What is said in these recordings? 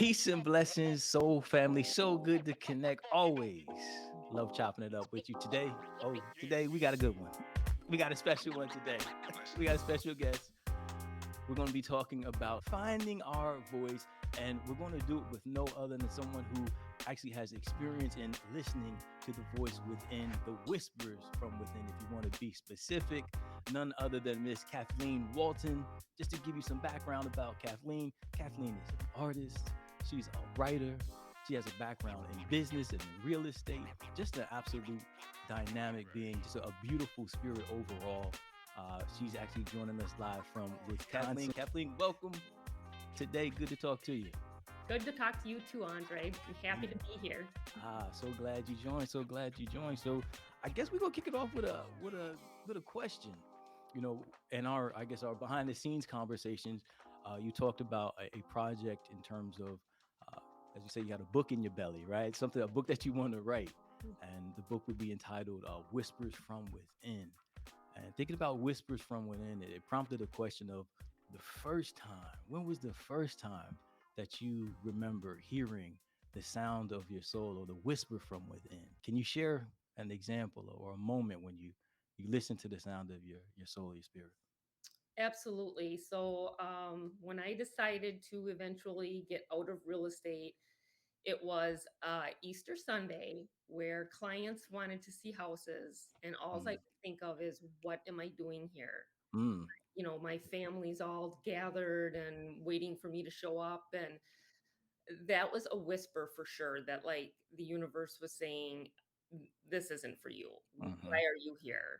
Peace and blessings, soul family. So good to connect always. Love chopping it up with you today. Today we got a good one. We got a special one today. We got a special guest. We're going to be talking about finding our voice, and we're going to do it with no other than someone who actually has experience in listening to the voice within, the whispers from within, if you want to be specific. None other than Miss Kathleen Walton. Just to give you some background about Kathleen, Kathleen is an artist. She's a writer. She has a background in business and in real estate. Just an absolute dynamic being, just a beautiful spirit overall. She's actually joining us live from Wisconsin. Kathleen, welcome today. Good to talk to you. Good to talk to you too, Andre. I'm happy to be here. So glad you joined. So I guess we're gonna kick it off with a question. In our behind the scenes conversations, you talked about a project in terms of, as you say, you got a book in your belly, right? A book that you want to write, and the book would be entitled "Whispers from Within." And thinking about whispers from within, it prompted a question of the first time. When was the first time that you remember hearing the sound of your soul or the whisper from within? Can you share an example or a moment when you listen to the sound of your soul, your spirit? Absolutely. So when I decided to eventually get out of real estate, it was Easter Sunday where clients wanted to see houses, and all I could think of is, what am I doing here? My family's all gathered and waiting for me to show up, and that was a whisper for sure that, like, the universe was saying, this isn't for you. Why are you here?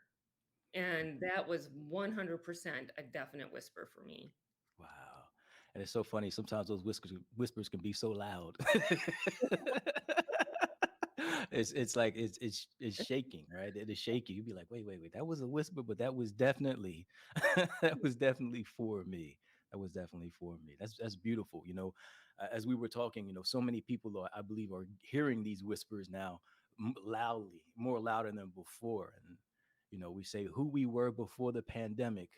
And that was 100% a definite whisper for me. Wow. And it's so funny. Sometimes those whispers can be so loud. It's like it's shaking, right? It is shaky. You'd be like, wait. That was a whisper, but that was definitely for me. That was definitely for me. That's beautiful. As we were talking, so many people I believe are hearing these whispers now loudly, more louder than before. And we say who we were before the pandemic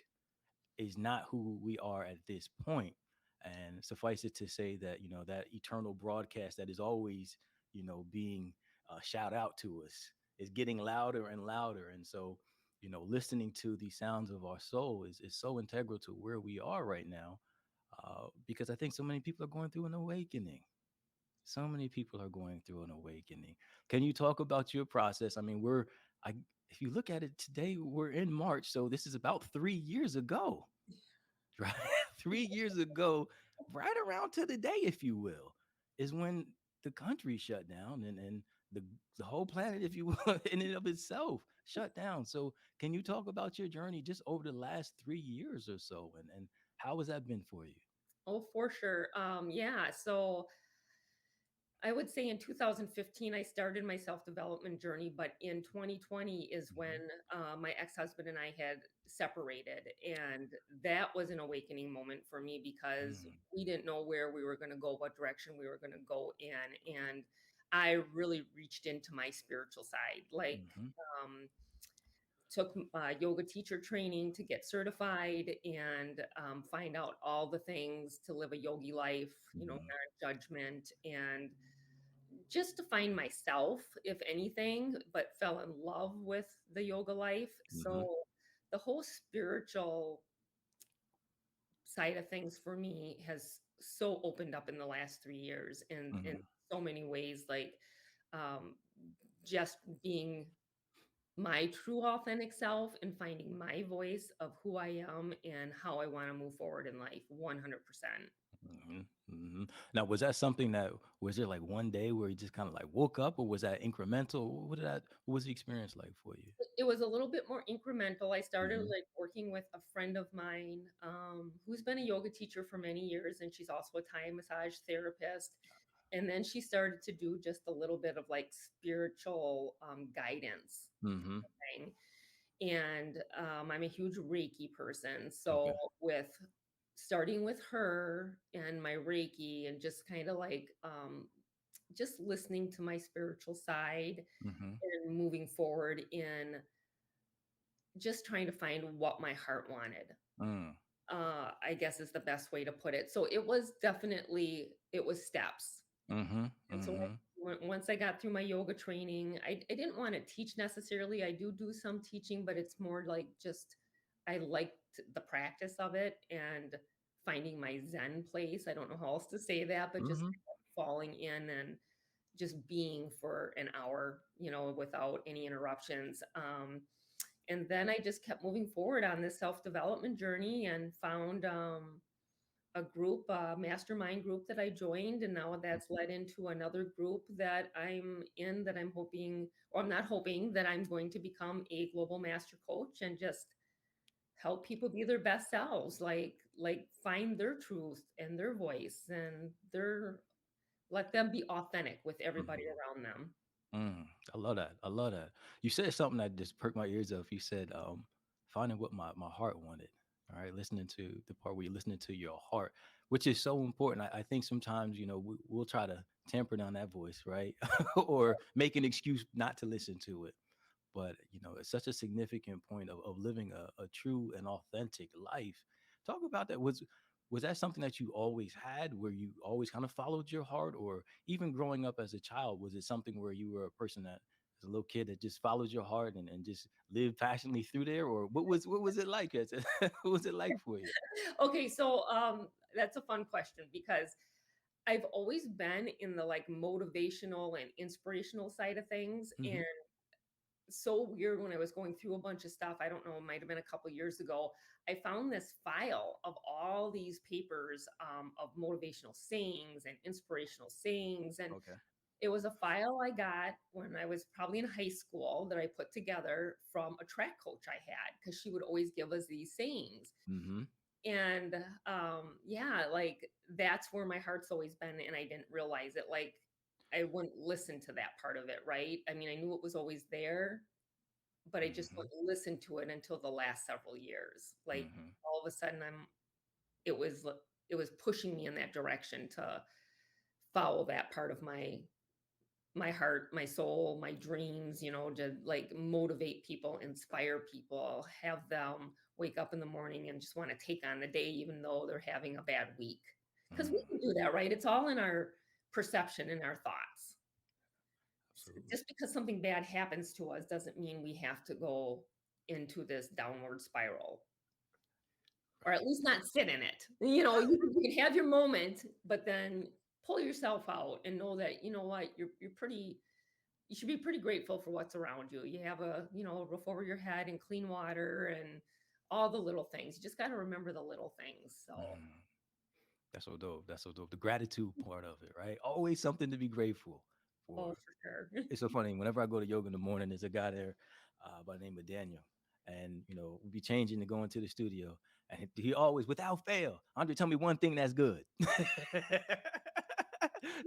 is not who we are at this point. And suffice it to say that, that eternal broadcast that is always, being shout out to us is getting louder and louder. And so, listening to the sounds of our soul is so integral to where we are right now, because I think so many people are going through an awakening. So many people are going through an awakening. Can you talk about your process? I mean, if you look at it today, we're in March. So this is about 3 years ago, right? 3 years ago, right around to the day, if you will, is when the country shut down and the whole planet, if you will, in and of itself shut down. So can you talk about your journey just over the last 3 years or so? And how has that been for you? Oh, for sure. Yeah. So I would say in 2015, I started my self-development journey, but in 2020 is when my ex-husband and I had separated. And that was an awakening moment for me because we didn't know where we were going to go, what direction we were going to go in. And I really reached into my spiritual side, took yoga teacher training to get certified and find out all the things to live a yogi life, non-judgment, and just to find myself, if anything, but fell in love with the yoga life. So the whole spiritual side of things for me has so opened up in the last 3 years in so many ways, like just being my true authentic self and finding my voice of who I am and how I want to move forward in life 100%. Now, was that something was there like one day where you just kind of like woke up, or was that incremental? What was the experience like for you? It was a little bit more incremental. I started like working with a friend of mine who's been a yoga teacher for many years, and she's also a Thai massage therapist. And then she started to do just a little bit of like spiritual guidance thing. And I'm a huge Reiki person. So starting with her and my Reiki and just kind of like just listening to my spiritual side and moving forward in just trying to find what my heart wanted. I guess is the best way to put it. So it was steps. Mm-hmm. And so Mm-hmm. once I got through my yoga training, I didn't want to teach necessarily. I do some teaching, but it's more like just I liked the practice of it and finding my Zen place. I don't know how else to say that, but just Mm-hmm. falling in and just being for an hour, without any interruptions. And then I just kept moving forward on this self development journey and found a group, a mastermind group that I joined. And now that's led into another group that I'm in that I'm hoping, or I'm not hoping, that I'm going to become a global master coach and just help people be their best selves, like find their truth and their voice and let them be authentic with everybody Mm-hmm. around them. I love that. I love that. You said something that just perked my ears up. You said, finding what my heart wanted. All right, listening to the part where you're listening to your heart, which is so important. I think sometimes, we'll try to tamper down that voice, right? Or make an excuse not to listen to it. But it's such a significant point of living a true and authentic life. Talk about that. Was that something that you always had, where you always kind of followed your heart, or even growing up as a child, was it something where you were a person that, as a little kid, that just followed your heart and just lived passionately through there? Or what was it like? What was it like for you? Okay, so that's a fun question because I've always been in the like motivational and inspirational side of things. Mm-hmm. And so weird when I was going through a bunch of stuff, I don't know, it might have been a couple years ago. I found this file of all these papers of motivational sayings and inspirational sayings. And Okay. it was a file I got when I was probably in high school that I put together from a track coach I had because she would always give us these sayings. Mm-hmm. And yeah, like that's where my heart's always been. And I didn't realize it. Like I wouldn't listen to that part of it, right? I mean, I knew it was always there, but I just Mm-hmm. wouldn't listen to it until the last several years. Like Mm-hmm. all of a sudden it was it was pushing me in that direction to follow that part of my heart, my soul, my dreams, to like motivate people, inspire people, have them wake up in the morning and just want to take on the day, even though they're having a bad week. Because we Mm, can do that, right? It's all in our perception and our thoughts. absolutely. Just because something bad happens to us doesn't mean we have to go into this downward spiral, or at Right. least not sit in it. You can have your moment, but then pull yourself out and know that, you know what, you should be pretty grateful for what's around you. You have a roof over your head and clean water and all the little things. You just got to remember the little things. So, Mm. That's so dope. That's so dope. The gratitude part of it, right? Always something to be grateful oh, for. for sure. It's so funny. Whenever I go to yoga in the morning, there's a guy there by the name of Daniel. And, we'll be changing to go into the studio. And he always, without fail, Andre, tell me one thing that's good.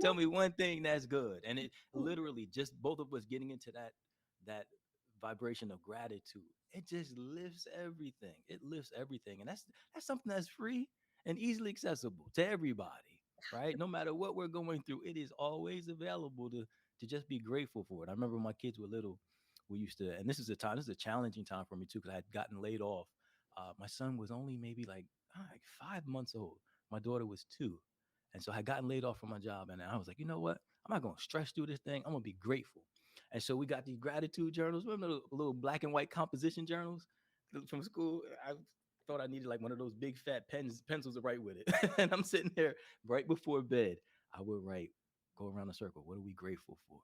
Tell me one thing that's good. And it literally just both of us getting into that vibration of gratitude. It just lifts everything. It lifts everything. And that's something that's free and easily accessible to everybody, right? No matter what we're going through, it is always available to just be grateful for it. I remember when my kids were little, we used to, and this is a challenging time for me too, because I had gotten laid off. My son was only maybe like 5 months old. My daughter was 2. And so I had gotten laid off from my job. And I was like, you know what? I'm not going to stress through this thing. I'm going to be grateful. And so we got these gratitude journals. Remember the little black and white composition journals from school? I thought I needed like one of those big fat pencils to write with it. And I'm sitting there right before bed. I would write, go around a circle. What are we grateful for?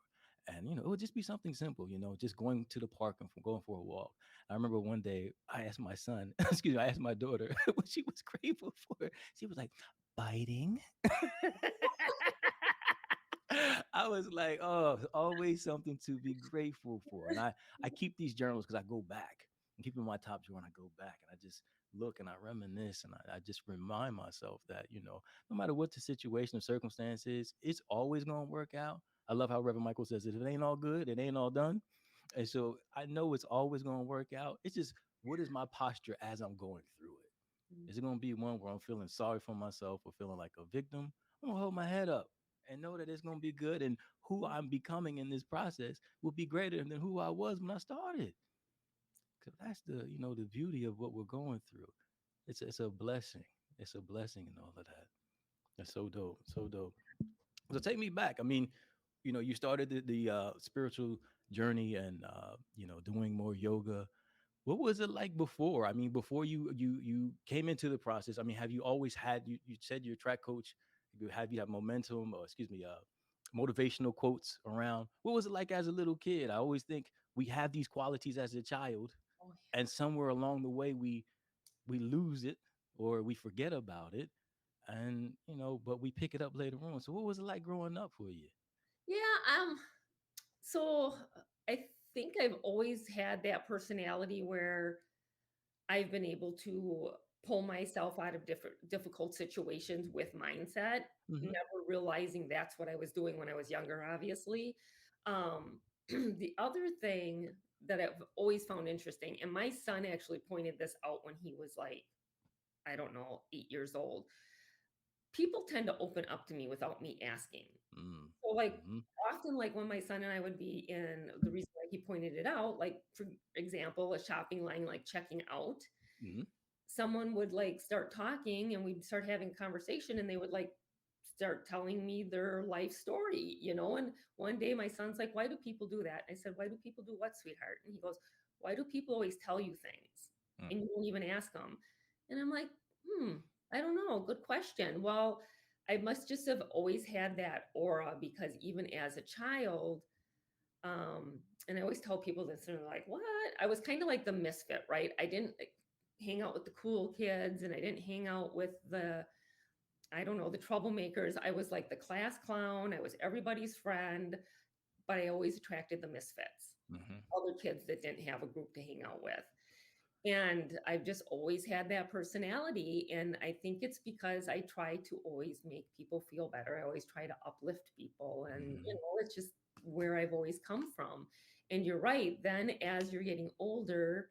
And it would just be something simple, just going to the park and going for a walk. I remember one day I asked my son, excuse me, I asked my daughter what she was grateful for. She was like, biting. I was like, oh, always something to be grateful for. And I keep these journals because I go back and keep in my top drawer and I go back and I just look and I reminisce and I just remind myself that, no matter what the situation or circumstance is, it's always going to work out. I love how Reverend Michael says, if it ain't all good, it ain't all done. And so I know it's always going to work out. It's just, what is my posture as I'm going through it? Is it going to be one where I'm feeling sorry for myself or feeling like a victim? I'm going to hold my head up and know that it's going to be good. And who I'm becoming in this process will be greater than who I was when I started. Because that's the beauty of what we're going through. it's a blessing. It's a blessing and all of that. That's so dope. So dope. So take me back. I mean, you started the spiritual journey and doing more yoga. What was it like before? I mean, before you came into the process. I mean, have you always had you said you're a track coach? You have momentum, or excuse me, motivational quotes around? What was it like as a little kid? I always think we have these qualities as a child, Oh, and somewhere along the way we lose it or we forget about it, and but we pick it up later on. So what was it like growing up for you? yeah. So I think I've always had that personality where I've been able to pull myself out of different difficult situations with mindset, Hmm. never realizing that's what I was doing when I was younger, obviously. The other thing that I've always found interesting, and my son actually pointed this out when he was like, I don't know, 8 years old. People tend to open up to me without me asking. Mm. So, like, Hmm. often, like, when my son and I would be in the reason why he pointed it out, like, for example, a shopping line, like, checking out, Hmm. someone would, like, start talking, and we'd start having a conversation, and they would, like, start telling me their life story, and one day my son's like, "Why do people do that?" I said, "Why do people do what, sweetheart?" And he goes, "Why do people always tell you things, Mm. and you don't even ask them?" And I'm like, "Hmm, I don't know, good question." Well, I must just have always had that aura because even as a child, and I always tell people this, and they're like, "What?" I was kind of like the misfit, right? I didn't like, hang out with the cool kids, and I didn't hang out with the, I don't know, the troublemakers. I was like the class clown. I was everybody's friend, but I always attracted the misfits, Hmm. other kids that didn't have a group to hang out with. And I've just always had that personality. And I think it's because I try to always make people feel better. I always try to uplift people. And, Hmm. it's just where I've always come from. And you're right. Then as you're getting older,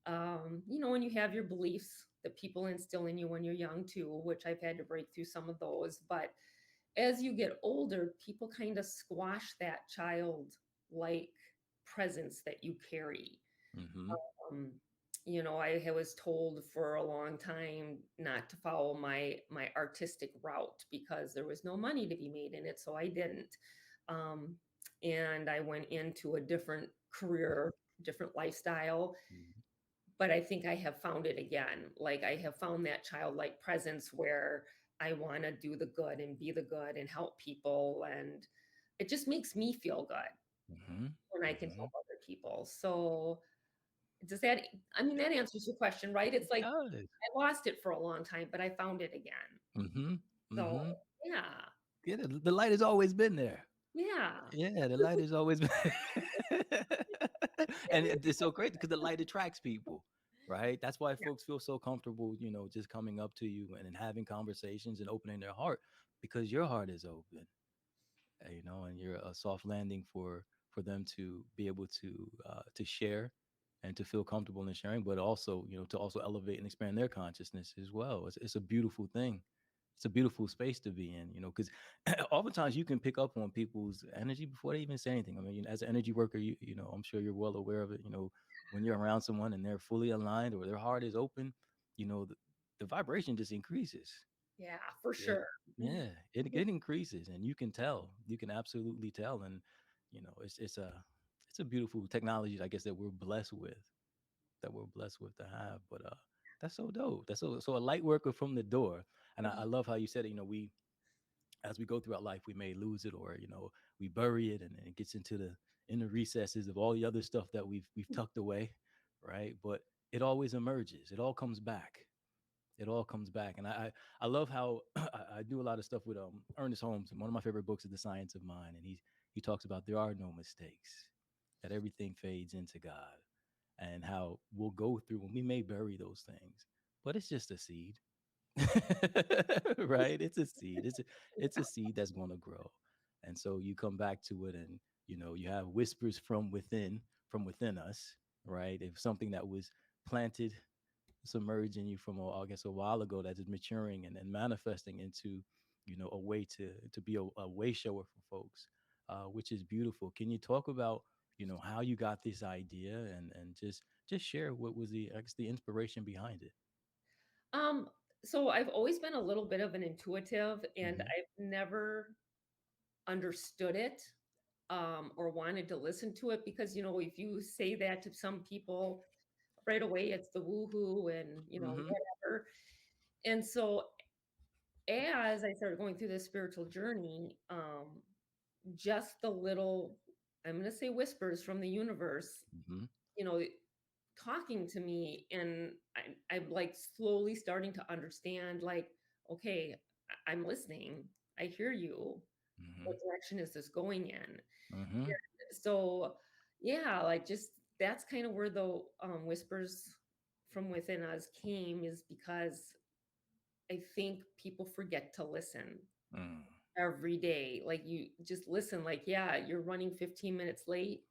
and you have your beliefs that people instill in you when you're young too, which I've had to break through some of those. But as you get older, people kind of squash that child like presence that you carry. Hmm. um, I was told for a long time not to follow my artistic route because there was no money to be made in it, so I didn't. Um, and I went into a different career, different lifestyle, Hmm. but I think I have found it again. Like I have found that childlike presence where I want to do the good and be the good and help people, and it just makes me feel good Hmm. when I can Hmm. help other people. So does that, I mean, that answers your question, right? It's It like does. I lost it for a long time, but I found it again. Hmm. So, Hmm. yeah. Yeah, the light has always been there. Yeah. Yeah, the light has always been. And it's so great because the light attracts people, right? That's why Yeah. folks feel so comfortable, just coming up to you and having conversations and opening their heart because your heart is open, and you're a soft landing for them to be able to share and to feel comfortable in sharing, but also to also elevate and expand their consciousness as well. It's a beautiful thing. It's a beautiful space to be in, because oftentimes you can pick up on people's energy before they even say anything. I mean, as an energy worker, I'm sure you're well aware of it. When you're around someone and they're fully aligned or their heart is open, the vibration just increases. Yeah, for It sure. Yeah, it increases, and you can tell. You can absolutely tell, and it's a beautiful technology, I guess, that we're blessed with, to have. But that's so dope. That's so a light worker from the door, and I love how you said it. We as we go throughout life, we may lose it, or we bury it, and it gets into the inner recesses of all the other stuff that we've tucked away, right? But it always emerges. It all comes back. And I love how I do a lot of stuff with Ernest Holmes, and one of my favorite books is The Science of Mind, and he talks about there are no mistakes, that everything fades into God, and how we'll go through and we may bury those things, but it's just a seed. Right? It's a seed. It's a seed that's going to grow, and so you come back to it, and you have whispers from within us, right? If something that was planted, submerged in you from I guess a while ago, that is maturing and manifesting into a way to be a way shower for folks, which is beautiful. Can you talk about how you got this idea, and just share what was the I guess the inspiration behind it? Um, so I've always been a little bit of an intuitive, and Hmm. I've never understood it, or wanted to listen to it because, if you say that to some people right away, it's the woohoo and, Hmm. whatever. And so as I started going through this spiritual journey, just the little, I'm going to say whispers from the universe, Hmm. you know, talking to me, and I'm like slowly starting to understand, like, okay, I'm listening. I hear you. What Hmm. direction is this going in? Hmm. So, yeah, like just that's kind of where the whispers from within us came, is because I think people forget to listen Hmm. every day. Like you just listen, like, yeah, you're running 15 minutes late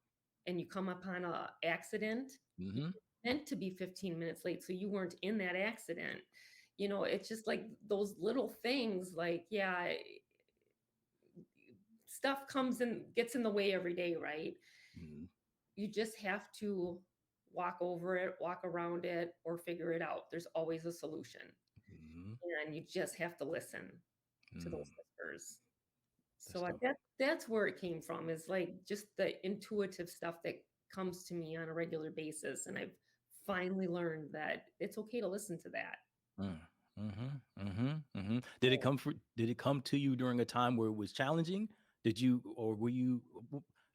and you come upon a accident. You Hmm. were meant to be 15 minutes late, so you weren't in that accident. It's just like those little things, like, yeah, stuff comes and gets in the way every day, right? Hmm. You just have to walk over it, walk around it, or figure it out. There's always a solution. Hmm. And you just have to listen to those Mm. whispers. That's So dope. that's where it came from, is like just the intuitive stuff that comes to me on a regular basis. And I've finally learned that it's okay to listen to that. Mm. Mhm, mhm, mhm. Did it come to you during a time where it was challenging? Did you or were you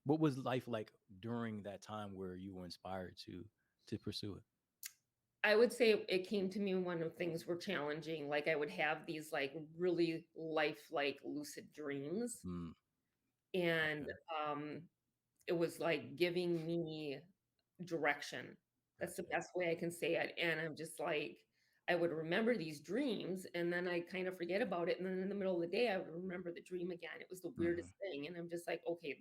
what was life like during that time where you were inspired to pursue it? I would say it came to me when things were challenging. Like I would have these like really lifelike lucid dreams. Mm, And okay, um, it was like giving me direction. That's the gotcha. best way I can say it. And I'm just like, I would remember these dreams and then I kind of forget about it. And then in the middle of the day, I would remember the dream again. It was the Mhm, weirdest thing. And I'm just like, okay,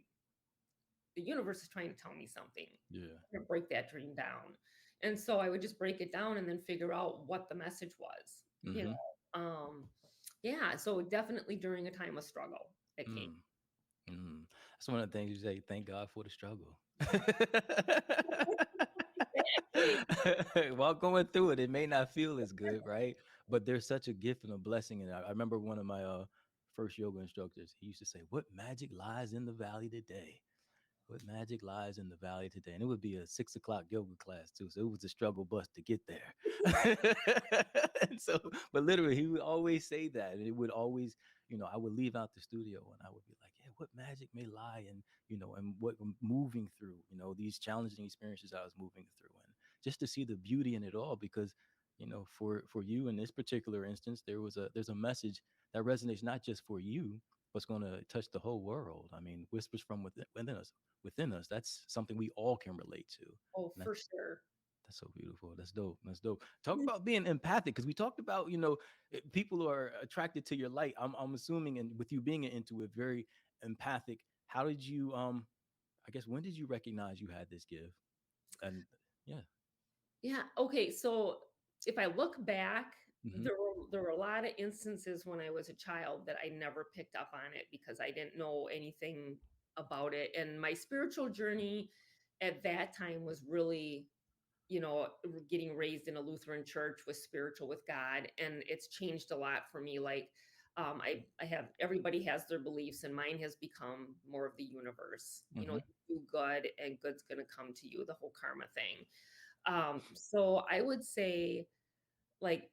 the universe is trying to tell me something. yeah. I'm gonna break that dream down. And so I would just break it down and then figure out what the message was, Mhm, yeah. So definitely during a time of struggle, it came. mm, mm. That's one of the things you say, thank God for the struggle. Exactly. While going through it, it may not feel as good, right? But there's such a gift and a blessing. And I remember one of my first yoga instructors, he used to say, "What magic lies in the valley today? What magic lies in the valley today?" And it would be a 6 o'clock yoga class too. So it was a struggle bus to get there. And so, but literally, he would always say that. And it would always, I would leave out the studio and I would be like, yeah, what magic may lie in, and what I'm moving through, these challenging experiences I was moving through. And just to see the beauty in it all, because, for you in this particular instance, there's a message that resonates not just for you, but it's going to touch the whole world. I mean, whispers from within us, that's something we all can relate to. Oh, And for sure. that's so beautiful. That's dope. That's dope. Talk about being empathic, because we talked about, people who are attracted to your light. I'm assuming, and with you being an intuitive, very empathic, how did you I guess, when did you recognize you had this gift? And yeah. Yeah. Okay. So if I look back, Hmm. there were a lot of instances when I was a child that I never picked up on it because I didn't know anything about it. And my spiritual journey at that time was really, getting raised in a Lutheran church, was spiritual with God. And it's changed a lot for me. Like, I have, everybody has their beliefs, and mine has become more of the universe. Hmm. You do good and good's going to come to you, the whole karma thing. So I would say, like,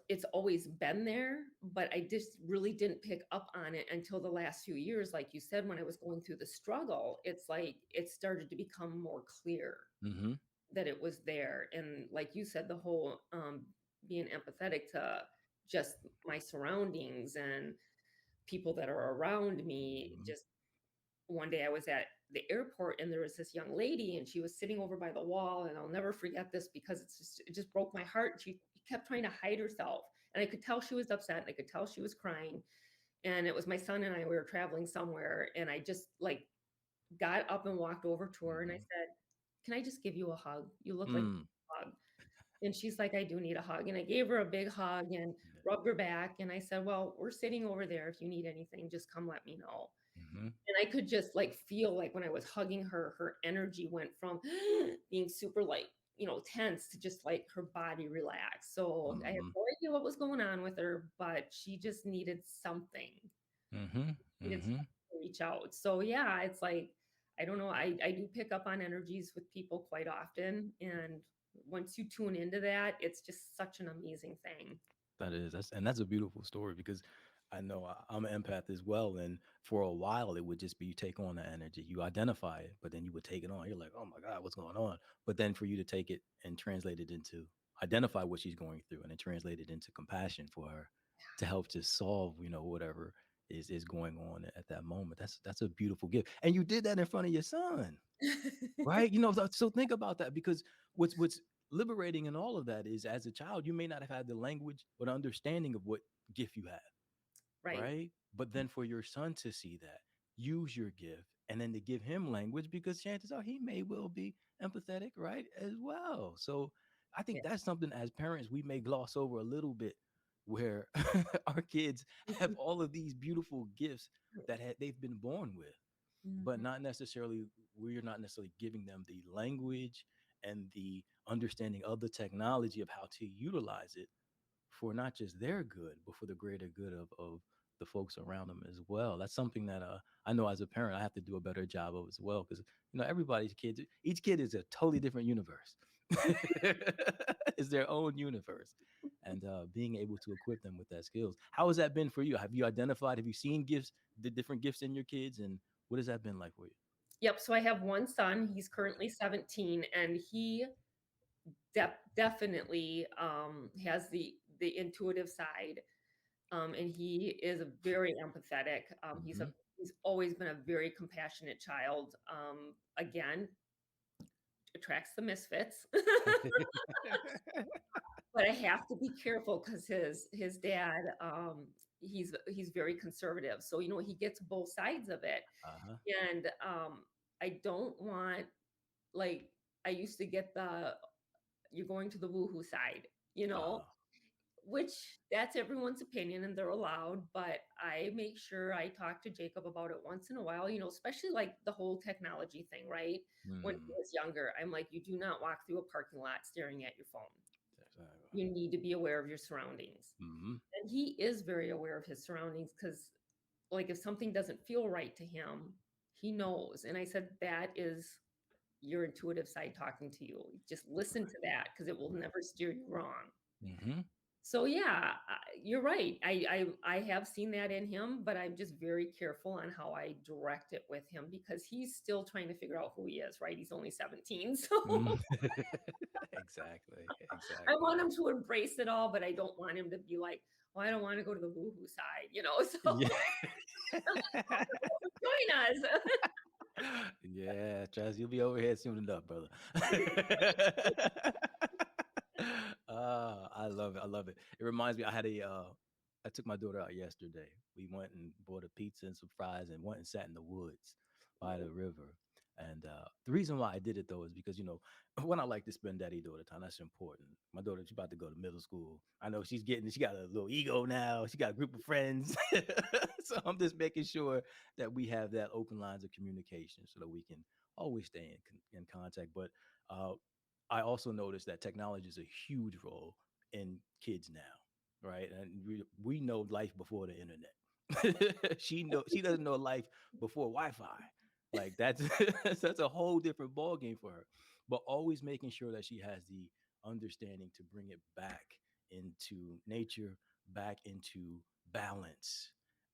it's always been there, but I just really didn't pick up on it until the last few years. Like you said, when I was going through the struggle, it's like it started to become more clear Hmm. that it was there. And like you said, the whole being empathetic to just my surroundings and people that are around me. Hmm. Just one day I was at the airport and there was this young lady and she was sitting over by the wall, and I'll never forget this because it just broke my heart. She kept trying to hide herself, and I could tell she was upset, and I could tell she was crying. And it was my son and I, we were traveling somewhere, and I just like got up and walked over to her and I Hmm. said, "Can I just give you a hug? You look like Mm. a hug." And she's like, "I do need a hug." And I gave her a big hug and Yeah. rubbed her back. And I said, "Well, we're sitting over there. If you need anything, just come let me know." Hmm. And I could just like feel like when I was hugging her, her energy went from being super light. tense to just like her body relax. So I had Mm-hmm. no idea what was going on with her, but she just needed something. Mm-hmm. Needed Mm-hmm. something to reach out. So yeah, it's like I don't know. I do pick up on energies with people quite often, and once you tune into that, it's just such an amazing thing. That's a beautiful story because I know I'm an empath as well, and for a while it would just be you take on the energy, you identify it, but then you would take it on. You're like, oh my god, what's going on? But then for you to take it and translate it into identify what she's going through, and then translate it into compassion for her to help to solve, whatever is going on at that moment. That's a beautiful gift, and you did that in front of your son, right? So think about that because what's liberating in all of that is as a child you may not have had the language or the understanding of what gift you have, Right. right? But then for your son to see that, use your gift, and then to give him language because chances are he may well be empathetic, right? As well. So I Yeah. think that's something as parents we may gloss over a little bit where our kids have all of these beautiful gifts that they've been born with, but Mhm. not necessarily we're not necessarily giving them the language and the understanding of the technology of how to utilize it for not just their good, but for the greater good of the folks around them as well. That's something that I know as a parent I have to do a better job of as well because everybody's kids, each kid is a totally different universe. It's their own universe, and being able to equip them with that skills. How has that been for you? Have you identified? Have you seen gifts, the different gifts in your kids, and what has that been like for you? Yep. So I have one son. He's currently 17, and he definitely has the intuitive side, and he is a very empathetic. Mm-hmm. He's always been a very compassionate child. Again, attracts the misfits. But I have to be careful because his dad, he's very conservative, so he gets both sides of it, Uh-huh. and I don't want, like, I used to get the you're going to the woohoo side, Uh-huh. which that's everyone's opinion and they're allowed, but I make sure I talk to Jacob about it once in a while, especially like the whole technology thing, right? When he Mm. was younger, I'm like, you do not walk through a parking lot staring at your phone. Exactly. You need to be aware of your surroundings. Mm-hmm. And he is very aware of his surroundings because, like, if something doesn't feel right to him, he knows. And I said, that is your intuitive side talking to you. Just listen to that because it will never steer you wrong. Mm-hmm. So yeah, you're right. I have seen that in him, but I'm just very careful on how I direct it with him because he's still trying to figure out who he is, right? He's only 17. So Mm. Exactly. I Exactly. want him to embrace it all, but I don't want him to be like, well, I don't want to go to the woohoo side, So Yeah. join us. Yeah, Travis, you'll be over here soon enough, brother. I love it. I love it. It reminds me, I took my daughter out yesterday. We went and bought a pizza and some fries and went and sat in the woods by the river. And the reason why I did it though is because, when I like to spend daddy daughter time, that's important. My daughter, she's about to go to middle school. I know she got a little ego now. She got a group of friends. So I'm just making sure that we have that open lines of communication so that we can always stay in contact. But uh, I also noticed that technology is a huge role in kids now, right? And we know life before the internet. She doesn't know life before Wi-Fi. Like that's that's a whole different ball game for her. But always making sure that she has the understanding to bring it back into nature, back into balance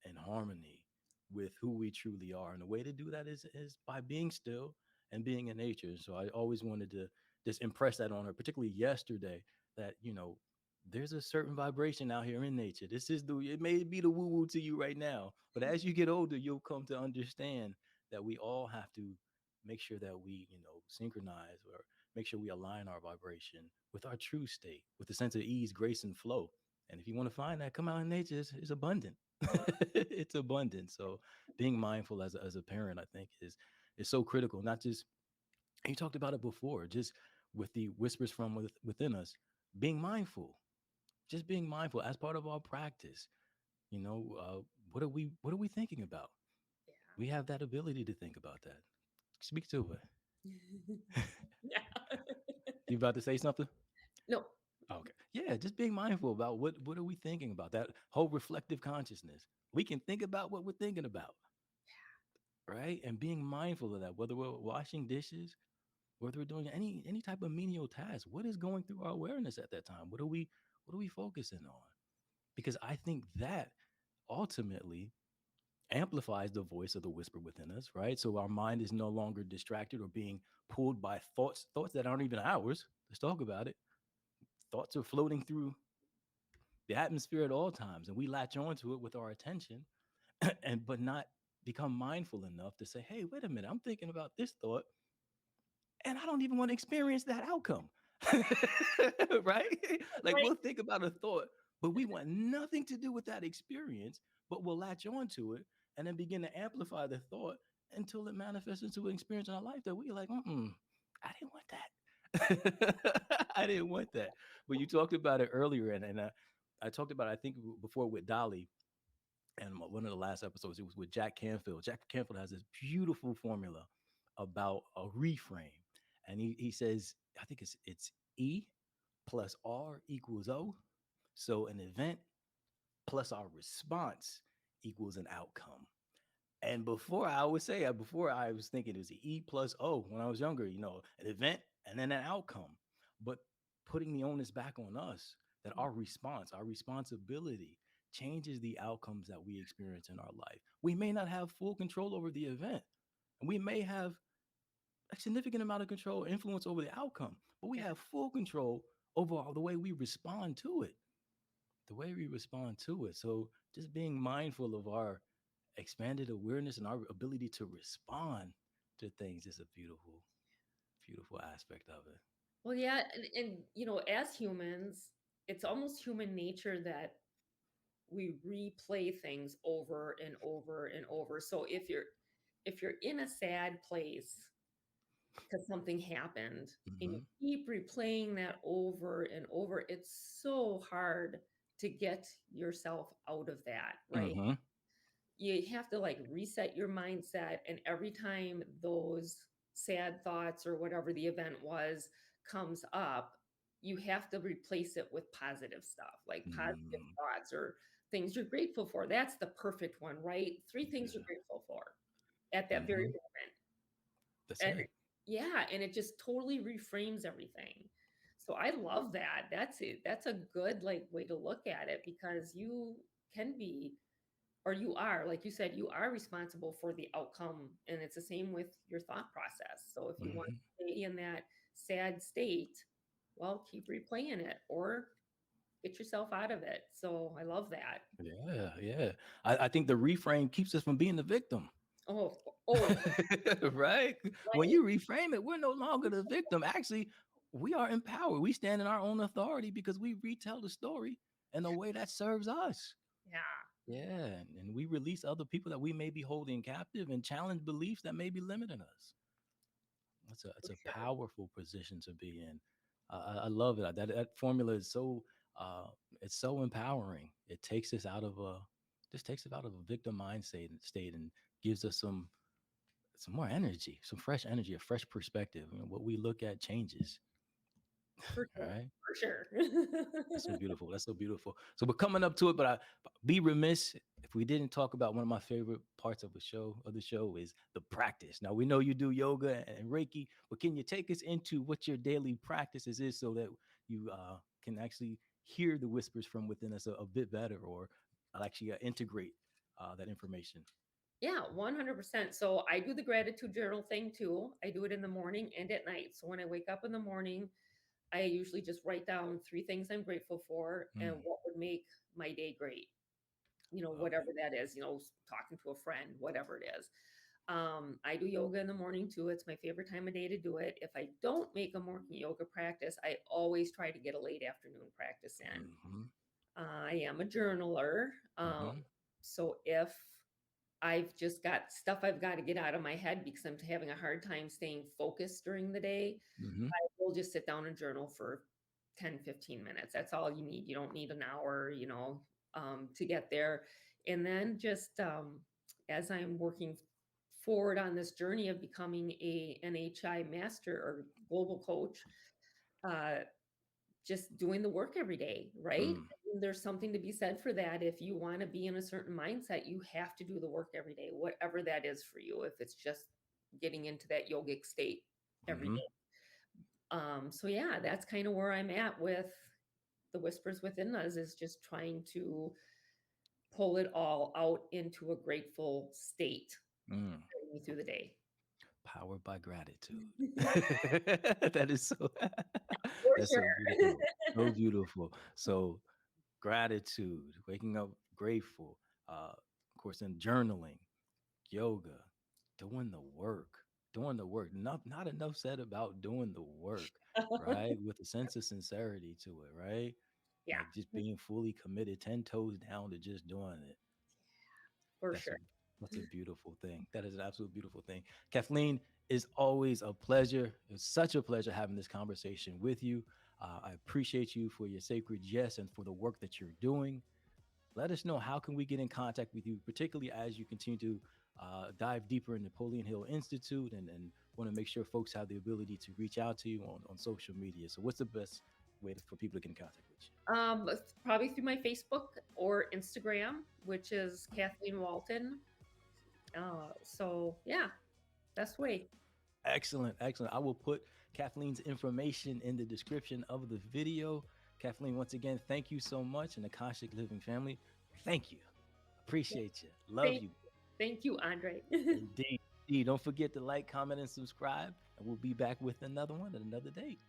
and harmony with who we truly are. And the way to do that is by being still and being in nature. So I always wanted to just impress that on her, particularly yesterday, that there's a certain vibration out here in nature. It may be the woo-woo to you right now, but as you get older, you'll come to understand that we all have to make sure that we, synchronize or make sure we align our vibration with our true state, with a sense of ease, grace, and flow. And if you want to find that, come out in nature. It's abundant. It's abundant. So being mindful as a parent, I think, is so critical. Not just you talked about it before, just with the whispers from within us, being mindful, just being mindful as part of our practice. What are we thinking about? We have that ability to think about that. Speak to Yeah. Yeah. You about to say something? No, Okay. Yeah, just being mindful about what are we thinking about? That whole reflective consciousness. We can think about what we're thinking about, right? And being mindful of that, whether we're washing dishes, whether we're doing any type of menial task, what is going through our awareness at that time? What are we focusing on? Because I think that ultimately amplifies the voice of the whisper within us, right? So our mind is no longer distracted or being pulled by thoughts that aren't even ours. Let's talk about it. Thoughts are floating through the atmosphere at all times, and we latch onto it with our attention, and but not become mindful enough to say, "Hey, wait a minute, I'm thinking about this thought, and I don't even want to experience that outcome." Right? Like right? we'll think about a thought, but we want nothing to do with that experience, but we'll latch onto it and then begin to amplify the thought until it manifests into an experience in our life that we like, I didn't want that. I didn't want that. But you talked about it earlier, and I talked about it, I think before with Dolly, and one of the last episodes, it was with Jack Canfield. Jack Canfield has this beautiful formula about a reframe. And he says, I think it's E plus R equals O. So an event plus our response equals an outcome. And before I was thinking it was the E plus O when I was younger, an event and then an outcome. But putting the onus back on us, that our response, our responsibility changes the outcomes that we experience in our life. We may not have full control over the event, and we may have a significant amount of control, influence over the outcome, but we Yeah. have full control over the way we respond to it. The way we respond to it. So just being mindful of our expanded awareness and our ability to respond to things is a beautiful, beautiful aspect of it. Well, yeah, and as humans, it's almost human nature that we replay things over and over and over. So if you're in a sad place because something happened and you Mm-hmm. keep replaying that over and over, it's so hard to get yourself out of that, right? Mm-hmm. You have to like reset your mindset, and every time those sad thoughts or whatever the event was comes up, you have to replace it with positive stuff, like positive Mm-hmm. thoughts or things you're grateful for. That's the perfect one, right? Three things you're Yeah. grateful for at that very Mm-hmm. moment. That's And it. yeah, and it just totally reframes everything. So I love that. That's it. That's a good like way to look at it, because you can be, or you are, like you said, you are responsible for the outcome. And it's the same with your thought process. So if you want Mm-hmm. to stay in that sad state, well, keep replaying it or get yourself out of it. So I love that. Yeah, yeah. I think the reframe keeps us from being the victim. Oh, oh, Right? When right. you reframe it, we're no longer the victim. Actually, we are empowered. We stand in our own authority because we retell the story in a way that serves us. Yeah, Yeah, and we release other people that we may be holding captive and challenge beliefs that may be limiting us. It's for a sure. powerful position to be in. I love it. That formula is so uh, it's so empowering. It takes us out of a just takes it out of a victim state and gives us some more energy, some fresh energy, a fresh perspective. What we look at changes. For All sure. right. For sure. That's so beautiful. That's so beautiful. So we're coming up to it, but I be remiss if we didn't talk about one of my favorite parts of the show is the practice. Now we know you do yoga and Reiki, but can you take us into what your daily practices is so that you can actually hear the whispers from within us a bit better, or actually integrate that information? Yeah, 100%. So I do the gratitude journal thing too. I do it in the morning and at night. So when I wake up in the morning, I usually just write down three things I'm grateful for and Mm, what would make my day great. love Whatever that is, talking to a friend, whatever it is. I do yoga in the morning too. It's my favorite time of day to do it. If I don't make a morning yoga practice, I always try to get a late afternoon practice it. in. Mm-hmm, I am a journaler. mm-hmm, So if I've just got stuff I've got to get out of my head because I'm having a hard time staying focused during the day, mm-hmm, I will just sit down and journal for 10, 15 minutes. That's all you need. You don't need an hour, to get there. And then just as I'm working forward on this journey of becoming a NHI master or global coach, uh, just doing the work every day, right? Mm, There's something to be said for that. If you want to be in a certain mindset, you have to do the work every day, whatever that is for you. If it's just getting into that yogic state every mm-hmm, day. So yeah, that's kind of where I'm at with the whispers within us, is just trying to pull it all out into a grateful state mm. through the day. Powered by gratitude. That is so For that's so sure. beautiful. So beautiful. So gratitude, waking up grateful, of course, in journaling, yoga, doing the work, doing the work. Not enough said about doing the work, right? With a sense of sincerity to it, right? Yeah, Like just being fully committed, 10 toes down to just doing it. for That's a sure. that's a beautiful thing. That is an absolute beautiful thing. Kathleen, is always a pleasure. It's such a pleasure having this conversation with you. I appreciate you for your sacred yes and for the work that you're doing. Let us know how can we get in contact with you, particularly as you continue to dive deeper in Napoleon Hill Institute, and want to make sure folks have the ability to reach out to you on social media. So what's the best way for people to get in contact with you? Probably through my Facebook or Instagram, which is Kathleen Walton. So yeah, that's the way. Excellent, excellent. I will put Kathleen's information in the description of the video. Kathleen, once again, thank you so much. And Akashic Living family, thank you. Appreciate you. Love Thank, you. thank you, Andre. Indeed. Indeed. Don't forget to like, comment, and subscribe. And we'll be back with another one at another date.